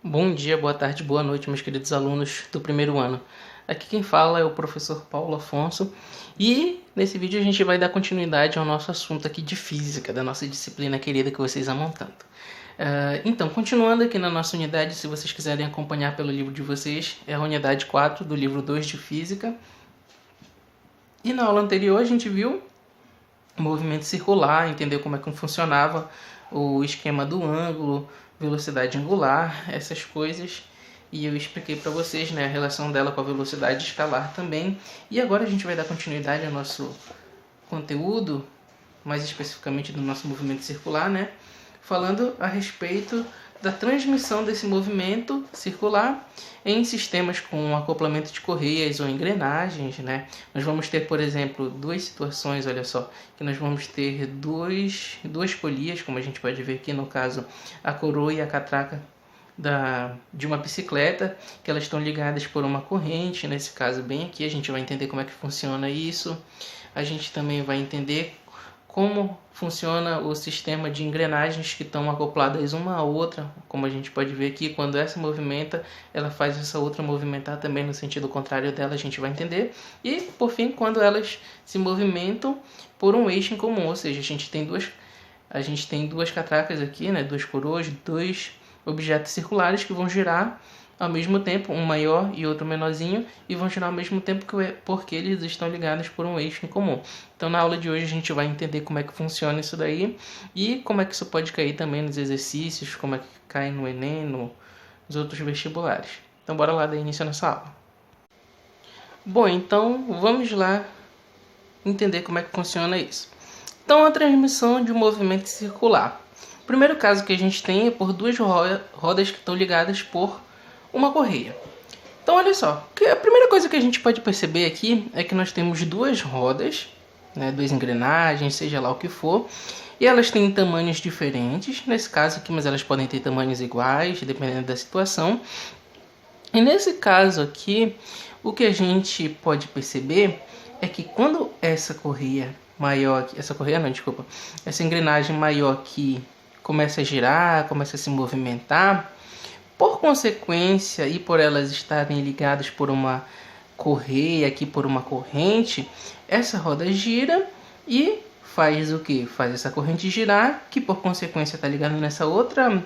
Bom dia, boa tarde, boa noite, meus queridos alunos do primeiro ano. Aqui quem fala é o professor Paulo Afonso e nesse vídeo a gente vai dar continuidade ao nosso assunto aqui de física, da nossa disciplina querida que vocês amam tanto. Então, continuando aqui na nossa unidade, se vocês quiserem acompanhar pelo livro de vocês, é a unidade 4 do livro 2 de Física. E na aula anterior a gente viu o movimento circular, entendeu como é que funcionava o esquema do ângulo, velocidade angular, essas coisas. E eu expliquei para vocês, né, a relação dela com a velocidade escalar também. E agora a gente vai dar continuidade ao nosso conteúdo, mais especificamente do nosso movimento circular, né, falando a respeito da transmissão desse movimento circular em sistemas com acoplamento de correias ou engrenagens, né? Nós vamos ter, por exemplo, duas situações, olha só, que nós vamos ter duas polias, como a gente pode ver aqui no caso, a coroa e a catraca de uma bicicleta, que elas estão ligadas por uma corrente, nesse caso bem aqui a gente vai entender como é que funciona isso. A gente também vai entender como funciona o sistema de engrenagens que estão acopladas uma à outra, como a gente pode ver aqui, quando essa movimenta, ela faz essa outra movimentar também no sentido contrário dela, a gente vai entender. E, por fim, quando elas se movimentam por um eixo em comum, ou seja, a gente tem duas catracas aqui, né, duas coroas, dois objetos circulares que vão girar ao mesmo tempo, um maior e outro menorzinho, e vão girar ao mesmo tempo porque eles estão ligados por um eixo em comum. Então na aula de hoje a gente vai entender como é que funciona isso daí e como é que isso pode cair também nos exercícios, como é que cai no Enem, nos outros vestibulares. Então bora lá dar início nessa aula. Bom, então vamos lá entender como é que funciona isso. Então a transmissão de um movimento circular. O primeiro caso que a gente tem é por duas rodas que estão ligadas por uma correia. Então olha só, a primeira coisa que a gente pode perceber aqui é que nós temos duas rodas, né, duas engrenagens, seja lá o que for, e elas têm tamanhos diferentes, nesse caso aqui, mas elas podem ter tamanhos iguais, dependendo da situação. E nesse caso aqui, o que a gente pode perceber é que quando essa engrenagem maior aqui começa a girar, começa a se movimentar, por consequência, e por elas estarem ligadas por uma correia, aqui por uma corrente, essa roda gira e faz o que? Faz essa corrente girar, que por consequência está ligada nessa outra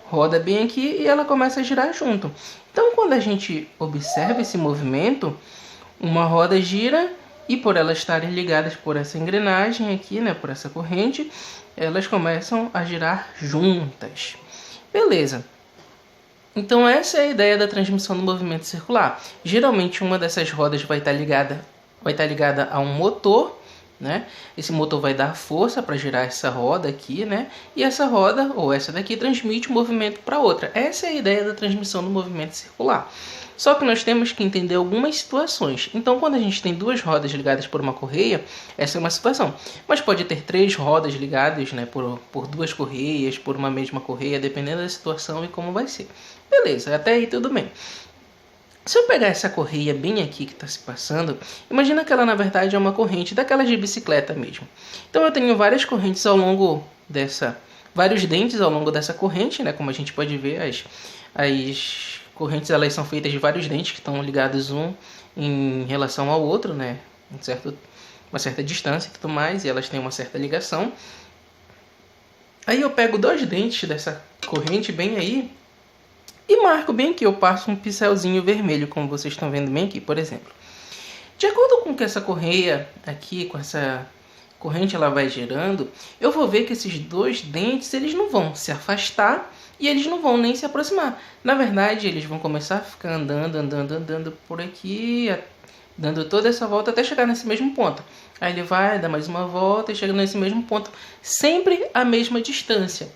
roda bem aqui, e ela começa a girar junto. Então, quando a gente observa esse movimento, uma roda gira e por elas estarem ligadas por essa engrenagem aqui, né, por essa corrente, elas começam a girar juntas. Beleza. Então essa é a ideia da transmissão do movimento circular. Geralmente uma dessas rodas vai estar ligada a um motor, né? Esse motor vai dar força para girar essa roda aqui, né? E essa roda, ou essa daqui, transmite o movimento para outra. Essa é a ideia da transmissão do movimento circular. Só que nós temos que entender algumas situações. Então, quando a gente tem duas rodas ligadas por uma correia, essa é uma situação. Mas pode ter três rodas ligadas, né, por duas correias, por uma mesma correia, dependendo da situação e como vai ser. Beleza, até aí tudo bem. Se eu pegar essa correia bem aqui que está se passando, imagina que ela na verdade é uma corrente daquelas de bicicleta mesmo. Então eu tenho várias correntes vários dentes ao longo dessa corrente, né? Como a gente pode ver, as correntes elas são feitas de vários dentes que estão ligados um em relação ao outro, né? Uma certa distância e tudo mais, e elas têm uma certa ligação. Aí eu pego dois dentes dessa corrente bem aí e marco bem aqui, eu passo um pincelzinho vermelho, como vocês estão vendo bem aqui, por exemplo. De acordo com que essa correia aqui, com essa corrente ela vai girando, eu vou ver que esses dois dentes eles não vão se afastar e eles não vão nem se aproximar. Na verdade, eles vão começar a ficar andando por aqui, dando toda essa volta até chegar nesse mesmo ponto. Aí ele vai dar mais uma volta e chega nesse mesmo ponto, sempre a mesma distância.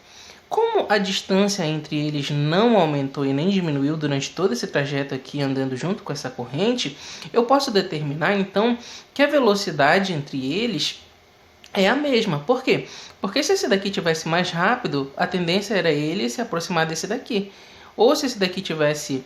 Como a distância entre eles não aumentou e nem diminuiu durante todo esse trajeto aqui andando junto com essa corrente, eu posso determinar então que a velocidade entre eles é a mesma. Por quê? Porque se esse daqui tivesse mais rápido, a tendência era ele se aproximar desse daqui. Ou se esse daqui tivesse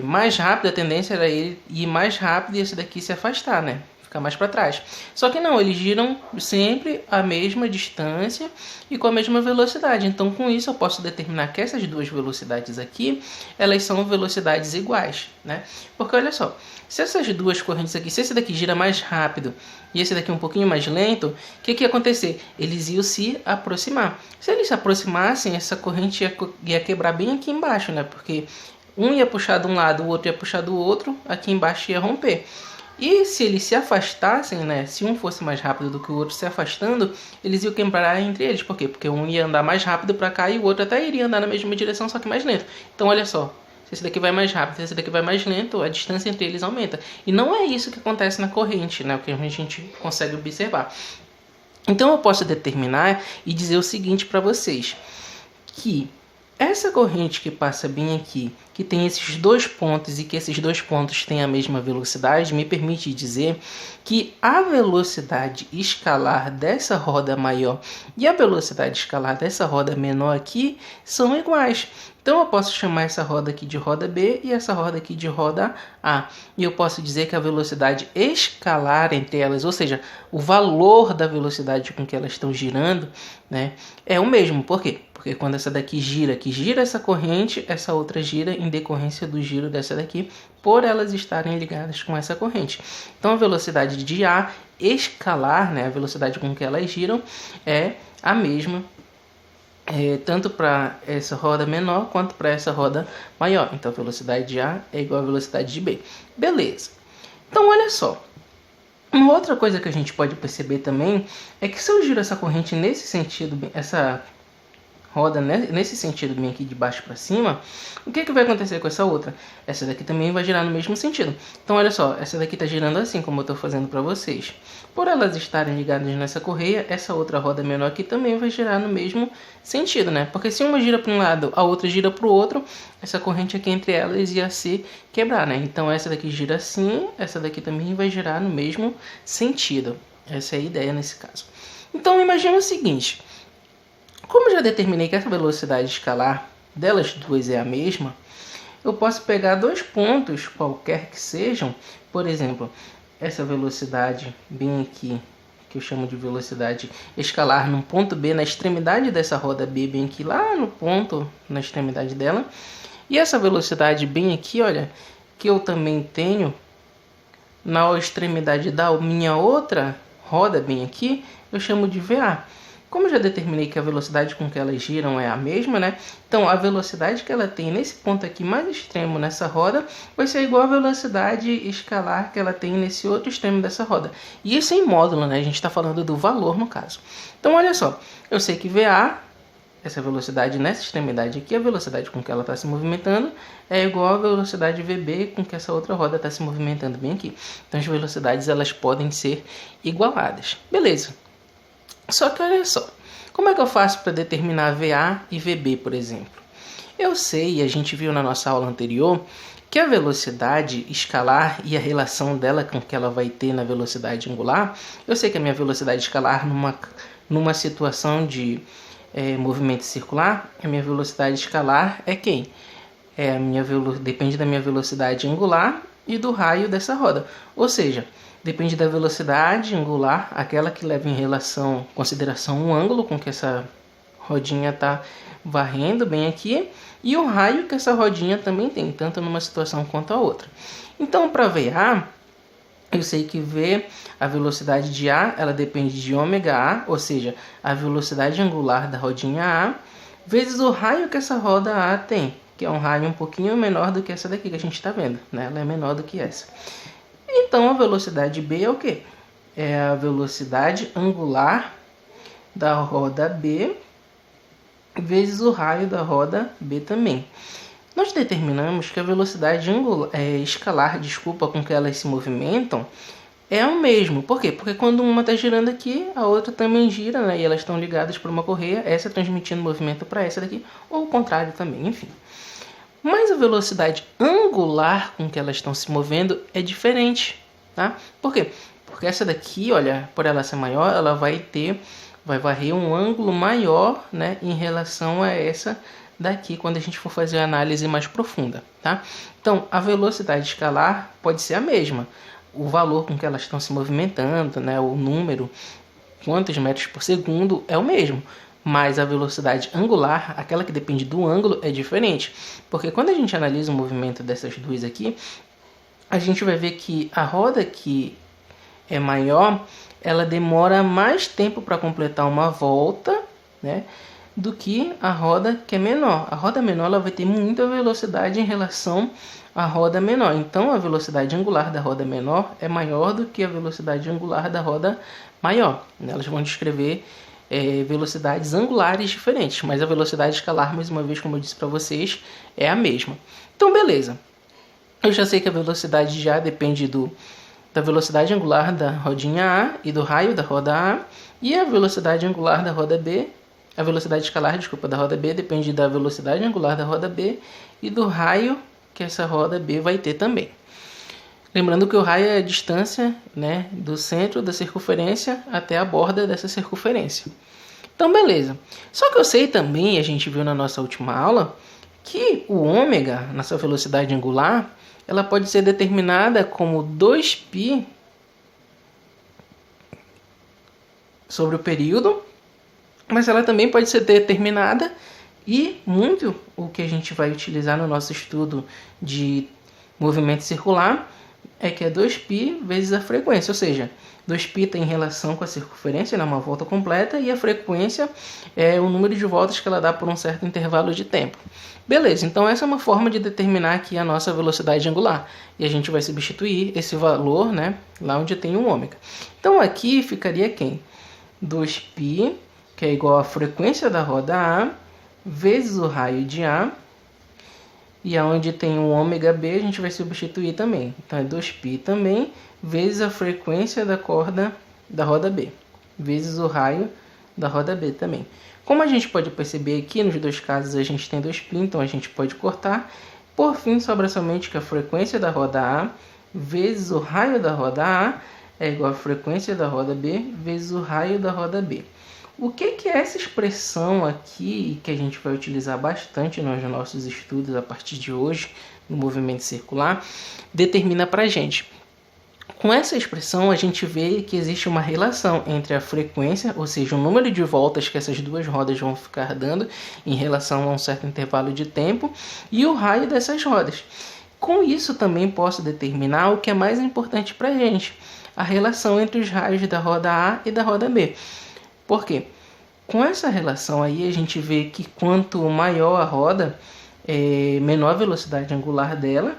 mais rápido, a tendência era ele ir mais rápido e esse daqui se afastar, né? ficar mais para trás. Só que não, eles giram sempre a mesma distância e com a mesma velocidade. Então, com isso, eu posso determinar que essas duas velocidades aqui, elas são velocidades iguais, né? Porque olha só, se essas duas correntes aqui, se esse daqui gira mais rápido e esse daqui um pouquinho mais lento, o que ia acontecer? Eles iam se aproximar. Se eles se aproximassem, essa corrente ia quebrar bem aqui embaixo, né? Porque um ia puxar de um lado, o outro ia puxar do outro, aqui embaixo ia romper. E se eles se afastassem, né? Se um fosse mais rápido do que o outro se afastando, eles iam quebrar entre eles. Por quê? Porque um ia andar mais rápido para cá e o outro até iria andar na mesma direção, só que mais lento. Então, olha só. Se esse daqui vai mais rápido, se esse daqui vai mais lento, a distância entre eles aumenta. E não é isso que acontece na corrente, né? O que a gente consegue observar. Então, eu posso determinar e dizer o seguinte para vocês. Que essa corrente que passa bem aqui, que tem esses dois pontos e que esses dois pontos têm a mesma velocidade, me permite dizer que a velocidade escalar dessa roda maior e a velocidade escalar dessa roda menor aqui são iguais. Então eu posso chamar essa roda aqui de roda B e essa roda aqui de roda A. E eu posso dizer que a velocidade escalar entre elas, ou seja, o valor da velocidade com que elas estão girando, né, é o mesmo. Por quê? Porque quando essa daqui gira, que gira essa corrente, essa outra gira em decorrência do giro dessa daqui, por elas estarem ligadas com essa corrente. Então a velocidade de A escalar, né, a velocidade com que elas giram, é a mesma. Tanto para essa roda menor quanto para essa roda maior. Então a velocidade de A é igual à velocidade de B. Beleza. Então olha só. Uma outra coisa que a gente pode perceber também é que se eu giro essa corrente nesse sentido, essa roda nesse sentido bem aqui de baixo para cima, o que vai acontecer com essa outra? Essa daqui também vai girar no mesmo sentido. Então olha só, essa daqui está girando assim como eu estou fazendo para vocês. Por elas estarem ligadas nessa correia, essa outra roda menor aqui também vai girar no mesmo sentido, né? Porque se uma gira para um lado, a outra gira para o outro, essa corrente aqui entre elas ia se quebrar, né? Então essa daqui gira assim, essa daqui também vai girar no mesmo sentido. Essa é a ideia nesse caso. Então imagina o seguinte. Como eu já determinei que essa velocidade escalar delas duas é a mesma, eu posso pegar dois pontos, qualquer que sejam, por exemplo, essa velocidade bem aqui, que eu chamo de velocidade escalar num ponto B, na extremidade dessa roda B, bem aqui, lá no ponto, na extremidade dela, e essa velocidade bem aqui, olha, que eu também tenho na extremidade da minha outra roda bem aqui, eu chamo de VA. Como eu já determinei que a velocidade com que elas giram é a mesma, né? Então, a velocidade que ela tem nesse ponto aqui mais extremo nessa roda vai ser igual à velocidade escalar que ela tem nesse outro extremo dessa roda. E isso em módulo, né? A gente está falando do valor no caso. Então, olha só. Eu sei que VA, essa velocidade nessa extremidade aqui, a velocidade com que ela está se movimentando, é igual à velocidade VB com que essa outra roda está se movimentando bem aqui. Então, as velocidades elas podem ser igualadas. Beleza. Só que olha só, como é que eu faço para determinar VA e VB, por exemplo? Eu sei, e a gente viu na nossa aula anterior, que a velocidade escalar e a relação dela com que ela vai ter na velocidade angular, eu sei que a minha velocidade escalar numa situação de movimento circular, a minha velocidade escalar é quem? Depende da minha velocidade angular e do raio dessa roda. Ou seja, depende da velocidade angular, aquela que leva em consideração o ângulo com que essa rodinha está varrendo bem aqui, e o raio que essa rodinha também tem, tanto numa situação quanto a outra. Então, para VA, eu sei que V, a velocidade de A, ela depende de ômega A, ou seja, a velocidade angular da rodinha A, vezes o raio que essa roda A tem, que é um raio um pouquinho menor do que essa daqui que a gente está vendo, né? Ela é menor do que essa. Então, a velocidade B é o quê? É a velocidade angular da roda B vezes o raio da roda B também. Nós determinamos que a velocidade escalar com que elas se movimentam é o mesmo. Por quê? Porque quando uma está girando aqui, a outra também gira, né? E elas estão ligadas por uma correia, essa transmitindo movimento para essa daqui, ou o contrário também, enfim. Mas a velocidade angular com que elas estão se movendo é diferente, tá? Por quê? Porque essa daqui, olha, por ela ser maior, ela vai varrer um ângulo maior, né, em relação a essa daqui, quando a gente for fazer a análise mais profunda, tá? Então, a velocidade escalar pode ser a mesma, o valor com que elas estão se movimentando, né, o número, quantos metros por segundo é o mesmo. Mas a velocidade angular, aquela que depende do ângulo, é diferente. Porque quando a gente analisa o movimento dessas duas aqui, a gente vai ver que a roda que é maior, ela demora mais tempo para completar uma volta, né, do que a roda que é menor. A roda menor ela vai ter muita velocidade em relação à roda menor. Então a velocidade angular da roda menor é maior do que a velocidade angular da roda maior. Elas vão descrever velocidades angulares diferentes, mas a velocidade escalar, mais uma vez, como eu disse para vocês, é a mesma. Então beleza, eu já sei que a velocidade de A depende da velocidade angular da rodinha A e do raio da roda A, e a velocidade angular da roda B, a velocidade escalar, desculpa, da roda B depende da velocidade angular da roda B e do raio que essa roda B vai ter também. Lembrando que o raio é a distância, né, do centro da circunferência até a borda dessa circunferência. Então, beleza. Só que eu sei também, a gente viu na nossa última aula, que o ômega, na sua velocidade angular, ela pode ser determinada como 2π sobre o período, mas ela também pode ser determinada, e muito o que a gente vai utilizar no nosso estudo de movimento circular é que é 2π vezes a frequência, ou seja, 2π tem relação com a circunferência, né, uma volta completa, e a frequência é o número de voltas que ela dá por um certo intervalo de tempo. Beleza, então essa é uma forma de determinar aqui a nossa velocidade angular. E a gente vai substituir esse valor, né, lá onde tem um ômega. Então aqui ficaria quem? 2π, que é igual à frequência da roda A, vezes o raio de A. E aonde tem um ômega B, a gente vai substituir também. Então é 2π também, vezes a frequência da corda da roda B, vezes o raio da roda B também. Como a gente pode perceber aqui, nos dois casos a gente tem 2π, então a gente pode cortar. Por fim, sobra somente que a frequência da roda A vezes o raio da roda A é igual à frequência da roda B vezes o raio da roda B. O que é essa expressão aqui, que a gente vai utilizar bastante nos nossos estudos a partir de hoje, no movimento circular, determina para a gente? Com essa expressão, a gente vê que existe uma relação entre a frequência, ou seja, o número de voltas que essas duas rodas vão ficar dando em relação a um certo intervalo de tempo, e o raio dessas rodas. Com isso, também posso determinar o que é mais importante para a gente, a relação entre os raios da roda A e da roda B. Por quê? Com essa relação aí, a gente vê que quanto maior a roda, menor a velocidade angular dela,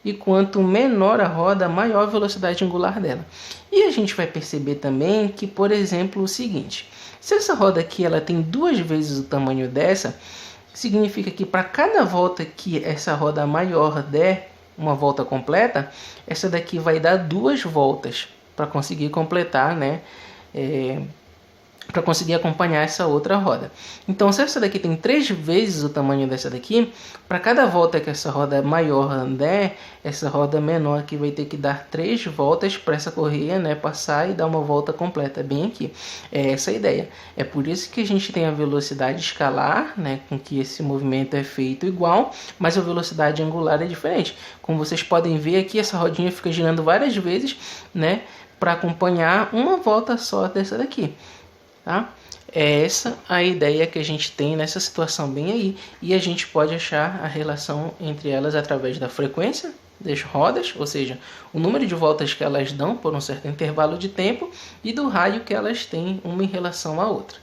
e quanto menor a roda, maior a velocidade angular dela. E a gente vai perceber também que, por exemplo, o seguinte: se essa roda aqui ela tem 2 vezes o tamanho dessa, significa que para cada volta que essa roda maior der uma volta completa, essa daqui vai dar 2 voltas para conseguir completar, né? Para conseguir acompanhar essa outra roda. Então, se essa daqui tem 3 vezes o tamanho dessa daqui, para cada volta que essa roda maior der, essa roda menor aqui vai ter que dar 3 voltas para essa correia, né, passar e dar uma volta completa, bem aqui. É essa a ideia. É por isso que a gente tem a velocidade escalar, né, com que esse movimento é feito igual, mas a velocidade angular é diferente. Como vocês podem ver aqui, essa rodinha fica girando várias vezes, né, para acompanhar uma volta só dessa daqui. Tá? É essa a ideia que a gente tem nessa situação bem aí, e a gente pode achar a relação entre elas através da frequência das rodas, ou seja, o número de voltas que elas dão por um certo intervalo de tempo, e do raio que elas têm uma em relação à outra.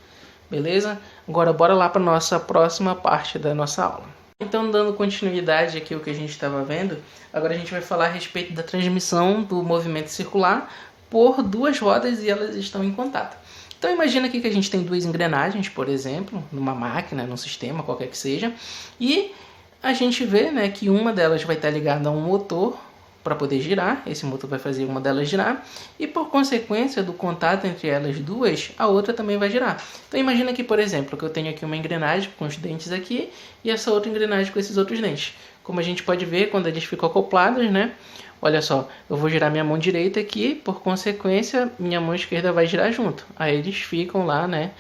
Beleza? Agora bora lá para a nossa próxima parte da nossa aula. Então, dando continuidade aqui ao que a gente estava vendo, agora a gente vai falar a respeito da transmissão do movimento circular por 2 rodas e elas estão em contato. Então imagina aqui que a gente tem 2 engrenagens, por exemplo, numa máquina, num sistema, qualquer que seja, e a gente vê, né, que uma delas vai estar ligada a um motor para poder girar, esse motor vai fazer uma delas girar, e por consequência do contato entre elas duas, a outra também vai girar. Então imagina que, por exemplo, que eu tenho aqui uma engrenagem com os dentes aqui, e essa outra engrenagem com esses outros dentes. Como a gente pode ver, quando eles ficam acoplados, né? Olha só, eu vou girar minha mão direita aqui, por consequência, minha mão esquerda vai girar junto. Aí eles ficam lá, né?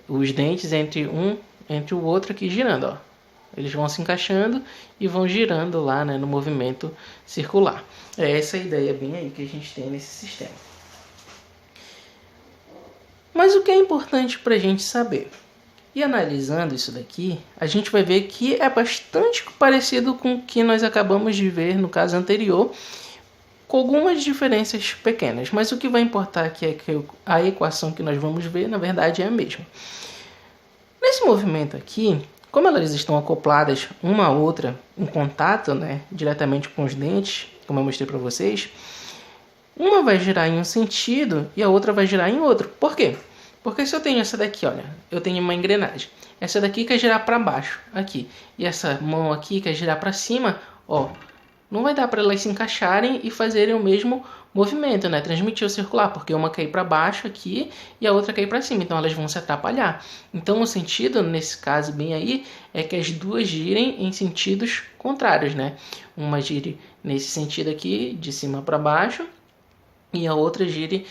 Os dentes entre o outro aqui girando, ó. Eles vão se encaixando e vão girando lá, né, no movimento circular. É essa a ideia bem aí que a gente tem nesse sistema. Mas o que é importante para a gente saber? E analisando isso daqui, a gente vai ver que é bastante parecido com o que nós acabamos de ver no caso anterior, com algumas diferenças pequenas. Mas o que vai importar aqui é que a equação que nós vamos ver, na verdade, é a mesma. Nesse movimento aqui, como elas estão acopladas uma a outra em contato, né, diretamente com os dentes, como eu mostrei para vocês, uma vai girar em um sentido e a outra vai girar em outro. Por quê? Porque se eu tenho essa daqui, olha, eu tenho uma engrenagem. Essa daqui quer girar para baixo, aqui. E essa mão aqui quer girar para cima, ó. Não vai dar para elas se encaixarem e fazerem o mesmo movimento, né? Transmitir o circular, porque uma quer ir para baixo aqui e a outra quer ir para cima. Então elas vão se atrapalhar. Então o sentido, nesse caso bem aí, é que as duas girem em sentidos contrários, né? Uma gire nesse sentido aqui, de cima para baixo, e a outra gire,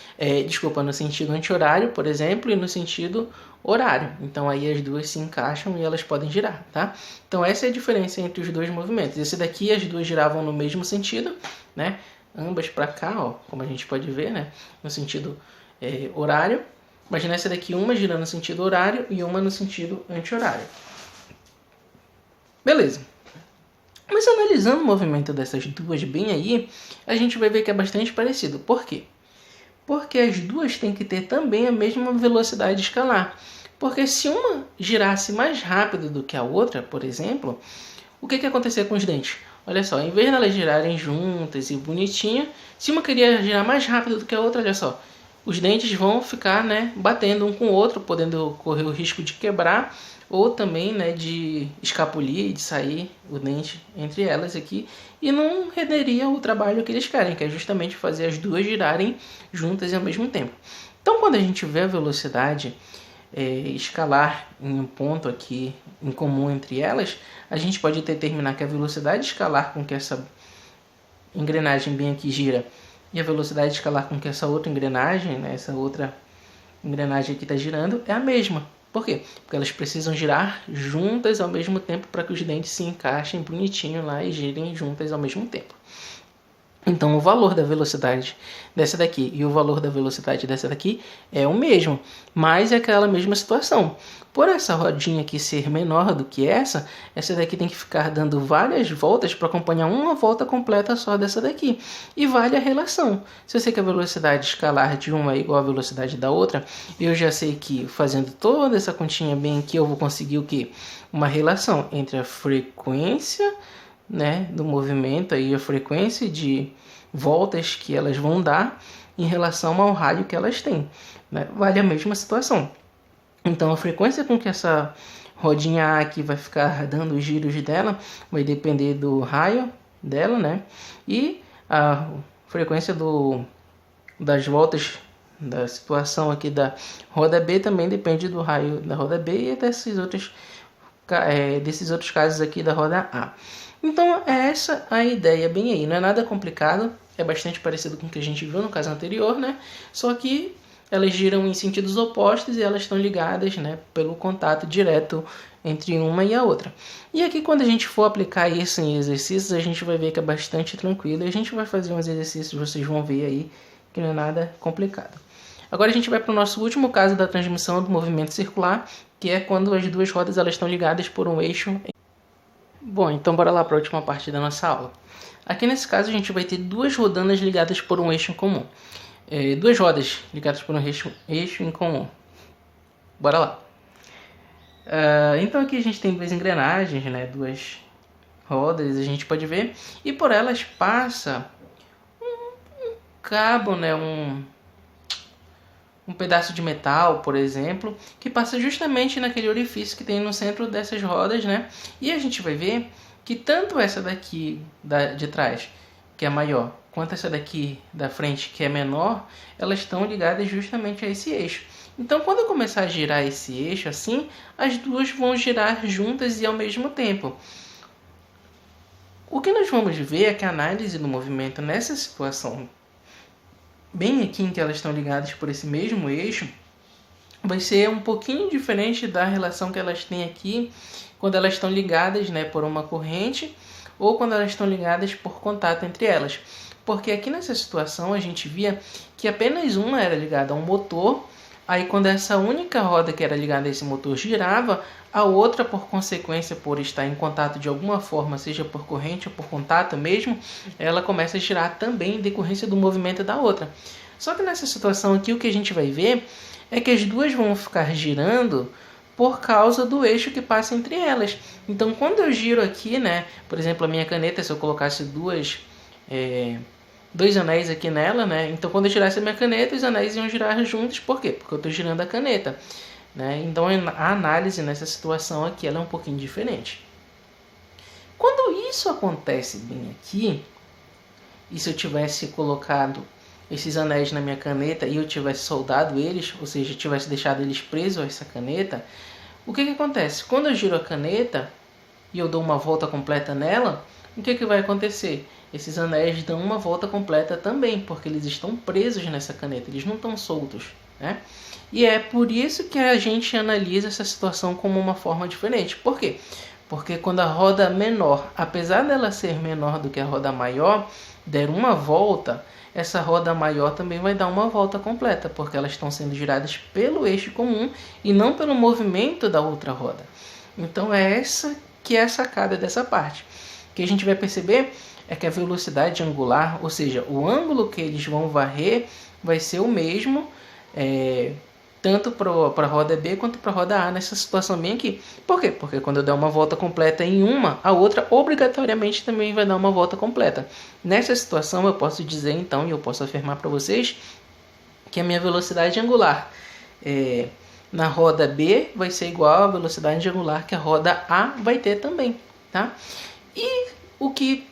no sentido anti-horário, por exemplo, e no sentido horário. Então aí as duas se encaixam e elas podem girar, tá? Então essa é a diferença entre os dois movimentos. Esse daqui as duas giravam no mesmo sentido, né? Ambas para cá, ó, como a gente pode ver, né? No sentido horário. Mas nessa daqui uma girando no sentido horário e uma no sentido anti-horário. Beleza. Mas analisando o movimento dessas duas bem aí, a gente vai ver que é bastante parecido. Por quê? Porque as duas têm que ter também a mesma velocidade escalar. Porque se uma girasse mais rápido do que a outra, por exemplo, o que ia acontecer com os dentes? Olha só, em vez de elas girarem juntas e bonitinha, se uma queria girar mais rápido do que a outra, olha só, os dentes vão ficar, né, batendo um com o outro, podendo correr o risco de quebrar ou também, né, de escapulir, de sair o dente entre elas aqui, e não renderia o trabalho que eles querem, que é justamente fazer as duas girarem juntas ao mesmo tempo. Então, quando a gente vê a velocidade escalar em um ponto aqui em comum entre elas, a gente pode determinar que a velocidade escalar com que essa engrenagem bem aqui gira e a velocidade escalar com que essa outra engrenagem, né, essa outra engrenagem aqui está girando, é a mesma. Por quê? Porque elas precisam girar juntas ao mesmo tempo para que os dentes se encaixem bonitinho lá e girem juntas ao mesmo tempo. Então o valor da velocidade dessa daqui e o valor da velocidade dessa daqui é o mesmo, mas é aquela mesma situação. Por essa rodinha aqui ser menor do que essa daqui tem que ficar dando várias voltas para acompanhar uma volta completa só dessa daqui. E vale a relação. Se eu sei que a velocidade escalar de uma é igual à velocidade da outra, eu já sei que fazendo toda essa continha bem aqui eu vou conseguir o quê? Uma relação entre a frequência, né, do movimento e a frequência de voltas que elas vão dar em relação ao raio que elas têm, né? Vale a mesma situação. Então a frequência com que essa rodinha A aqui vai ficar dando os giros dela vai depender do raio dela, né? E a frequência das voltas da situação aqui da roda B também depende do raio da roda B e desses outros casos aqui da roda A. Então é essa a ideia bem aí, não é nada complicado, é bastante parecido com o que a gente viu no caso anterior, né? Só que elas giram em sentidos opostos e elas estão ligadas, né, pelo contato direto entre uma e a outra. E aqui quando a gente for aplicar isso em exercícios, a gente vai ver que é bastante tranquilo e a gente vai fazer uns exercícios, vocês vão ver aí que não é nada complicado. Agora a gente vai para o nosso último caso da transmissão do movimento circular, que é quando as duas rodas elas estão ligadas por um eixo. Bom, então bora lá para a última parte da nossa aula. Aqui nesse caso a gente vai ter duas rodanas ligadas por um eixo em comum. Duas rodas ligadas por um eixo em comum. Bora lá. Então aqui a gente tem duas engrenagens, né, duas rodas, a gente pode ver. E por elas passa um cabo, né, um pedaço de metal, por exemplo, que passa justamente naquele orifício que tem no centro dessas rodas, né? E a gente vai ver que tanto essa daqui de trás, que é maior, quanto essa daqui da frente, que é menor, elas estão ligadas justamente a esse eixo. Então, quando eu começar a girar esse eixo assim, as duas vão girar juntas e ao mesmo tempo. O que nós vamos ver é que a análise do movimento nessa situação, bem aqui em que elas estão ligadas por esse mesmo eixo, vai ser um pouquinho diferente da relação que elas têm aqui quando elas estão ligadas, né, por uma corrente ou quando elas estão ligadas por contato entre elas. Porque aqui nessa situação a gente via que apenas uma era ligada a um motor, aí quando essa única roda que era ligada a esse motor girava, a outra, por consequência, por estar em contato de alguma forma, seja por corrente ou por contato mesmo, ela começa a girar também em decorrência do movimento da outra. Só que nessa situação aqui o que a gente vai ver é que as duas vão ficar girando por causa do eixo que passa entre elas. Então quando eu giro aqui, né, por exemplo, a minha caneta, se eu colocasse dois anéis aqui nela, né, então quando eu girasse a minha caneta, os anéis iam girar juntos. Por quê? Porque eu estou girando a caneta, né? Então a análise nessa situação aqui ela é um pouquinho diferente. Quando isso acontece bem aqui, e se eu tivesse colocado esses anéis na minha caneta e eu tivesse soldado eles, ou seja, tivesse deixado eles presos a essa caneta, o que acontece? Quando eu giro a caneta e eu dou uma volta completa nela, o que vai acontecer? Esses anéis dão uma volta completa também, porque eles estão presos nessa caneta, eles não estão soltos, né? E é por isso que a gente analisa essa situação como uma forma diferente. Por quê? Porque quando a roda menor, apesar dela ser menor do que a roda maior, der uma volta, essa roda maior também vai dar uma volta completa, porque elas estão sendo giradas pelo eixo comum e não pelo movimento da outra roda. Então é essa que é a sacada dessa parte. O que a gente vai perceber é que a velocidade angular, ou seja, o ângulo que eles vão varrer, vai ser o mesmo, tanto para a roda B quanto para a roda A nessa situação bem aqui. Por quê? Porque quando eu der uma volta completa em uma, a outra obrigatoriamente também vai dar uma volta completa. Nessa situação eu posso dizer então, e eu posso afirmar para vocês, que a minha velocidade angular na roda B vai ser igual à velocidade angular que a roda A vai ter também, tá? E o que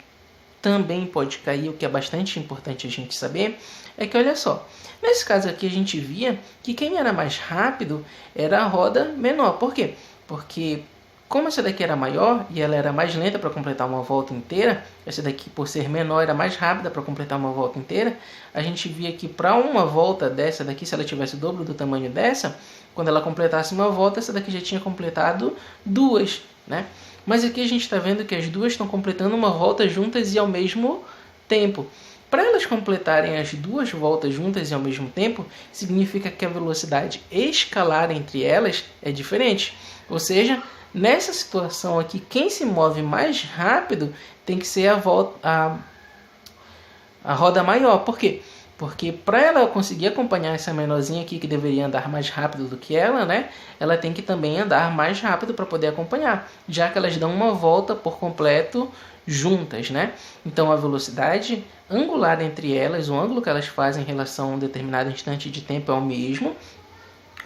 também pode cair, o que é bastante importante a gente saber, é que olha só, nesse caso aqui a gente via que quem era mais rápido era a roda menor. Por quê? Porque como essa daqui era maior e ela era mais lenta para completar uma volta inteira, essa daqui por ser menor era mais rápida para completar uma volta inteira, a gente via que para uma volta dessa daqui, se ela tivesse o dobro do tamanho dessa, quando ela completasse uma volta, essa daqui já tinha completado duas, né? Mas aqui a gente está vendo que as duas estão completando uma volta juntas e ao mesmo tempo. Para elas completarem as duas voltas juntas e ao mesmo tempo, significa que a velocidade escalar entre elas é diferente. Ou seja, nessa situação aqui, quem se move mais rápido tem que ser a roda maior. Por quê? Porque para ela conseguir acompanhar essa menorzinha aqui, que deveria andar mais rápido do que ela, né? Ela tem que também andar mais rápido para poder acompanhar, já que elas dão uma volta por completo juntas, né? Então a velocidade angular entre elas, o ângulo que elas fazem em relação a um determinado instante de tempo é o mesmo,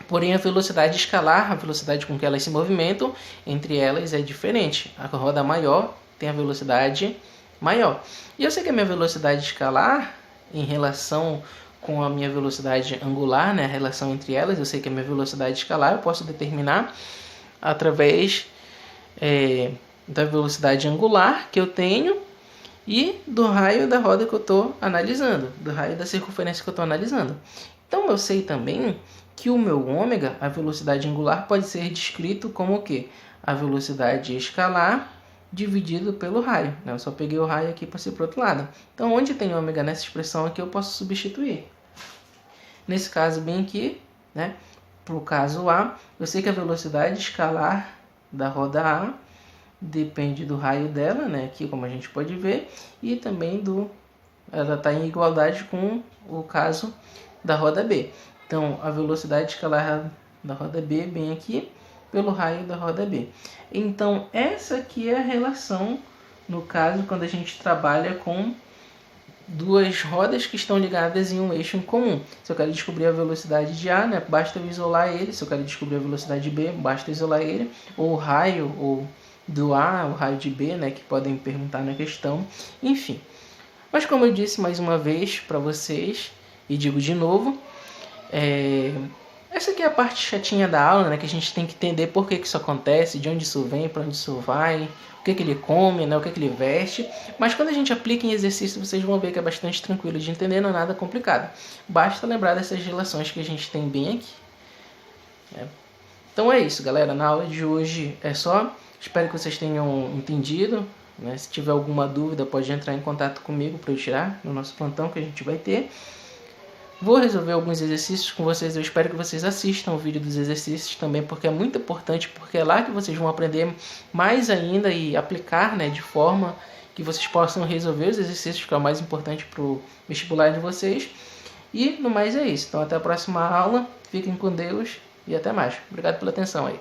porém a velocidade escalar, a velocidade com que elas se movimentam entre elas é diferente. A roda maior tem a velocidade maior. E eu sei que a minha velocidade escalar em relação com a minha velocidade angular, né, a relação entre elas, eu sei que a minha velocidade escalar eu posso determinar através da velocidade angular que eu tenho e do raio da roda que eu estou analisando, do raio da circunferência que eu estou analisando. Então eu sei também que o meu ômega, a velocidade angular, pode ser descrito como o quê? A velocidade escalar dividido pelo raio, né? Eu só peguei o raio aqui para ser para o outro lado. Então, onde tem ômega nessa expressão aqui, eu posso substituir. Nesse caso bem aqui, né? Para o caso A, eu sei que a velocidade escalar da roda A depende do raio dela, né? Aqui, como a gente pode ver, e também ela está em igualdade com o caso da roda B. Então, a velocidade escalar da roda B, bem aqui, pelo raio da roda B. Então, essa aqui é a relação, no caso, quando a gente trabalha com duas rodas que estão ligadas em um eixo em comum. Se eu quero descobrir a velocidade de A, né, basta eu isolar ele. Se eu quero descobrir a velocidade de B, basta isolar ele. Ou o raio do A, o raio de B, né, que podem perguntar na questão. Enfim. Mas como eu disse mais uma vez para vocês, e digo de novo, essa aqui é a parte chatinha da aula, né? Que a gente tem que entender por que isso acontece, de onde isso vem, para onde isso vai, o que ele come, né? O que ele veste. Mas quando a gente aplica em exercício, vocês vão ver que é bastante tranquilo de entender, não é nada complicado. Basta lembrar dessas relações que a gente tem bem aqui. Então é isso, galera. Na aula de hoje é só. Espero que vocês tenham entendido. Né? Se tiver alguma dúvida, pode entrar em contato comigo para eu tirar no nosso plantão que a gente vai ter. Vou resolver alguns exercícios com vocês. Eu espero que vocês assistam o vídeo dos exercícios também, porque é muito importante, porque é lá que vocês vão aprender mais ainda e aplicar, né, de forma que vocês possam resolver os exercícios, que é o mais importante para o vestibular de vocês. E no mais é isso. Então até a próxima aula. Fiquem com Deus e até mais. Obrigado pela atenção aí.